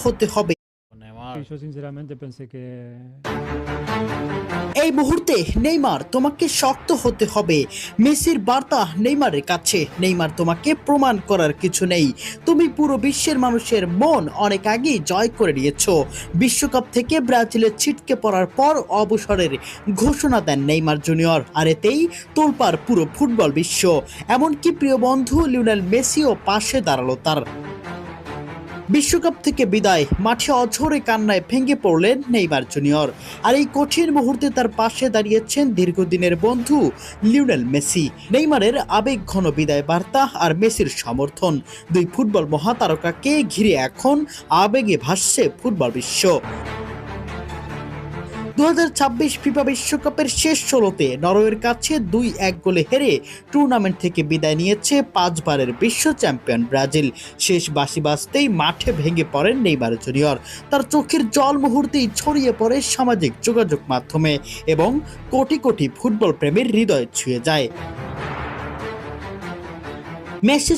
হতে হবে। Yo sinceramente pensé que এই মুহূর্তে নেইমার, তোমাকে শক্ত হতে হবে। মেসির বার্তা নেইমারের কাছে, নেইমার তোমাকে প্রমাণ করার কিছু নেই। তুমি পুরো বিশ্বের মানুষের মন অনেক আগেই জয় করে নিয়েছো। বিশ্বকাপ থেকে ব্রাজিলে ছিটকে পড়ার পর অবসরের ঘোষণা দেন নেইমার জুনিয়র, আর এতেই তোলপাড় পুরো ফুটবল বিশ্ব। এমনকি প্রিয় বন্ধু লিওনেল মেসিও পাশে দাঁড়ালো তার। বিশ্বকাপ থেকে বিদায়, মাঠে অঝরে কান্নায় ভেঙে পড়লেন নেইমার জুনিয়র। আর এই কঠিন মুহূর্তে তার পাশে দাঁড়িয়েছেন দীর্ঘদিনের বন্ধু লিওনেল মেসি। নেইমারের আবেগঘন বিদায় বার্তা আর মেসির সমর্থন, দুই ফুটবল মহাতারকাকে ঘিরে এখন আবেগে ভাসছে ফুটবল বিশ্ব। 2026 ফিফা বিশ্বকাপের শেষ 16তে নরওয়ের কাছে 2-1 গোলে হেরে টুর্নামেন্ট থেকে বিদায় নিয়েছে 5 বারের বিশ্ব চ্যাম্পিয়ন ব্রাজিল। শেষ বাঁশি বাজতেই মাঠে ভেঙে পড়েন নেইমার জুনিয়র। তার চোখের জল মুহূর্তেই ছড়িয়ে পড়ে সামাজিক যোগাযোগ মাধ্যমে এবং কোটি কোটি ফুটবল প্রেমীর হৃদয় ছুঁয়ে যায়। মেসি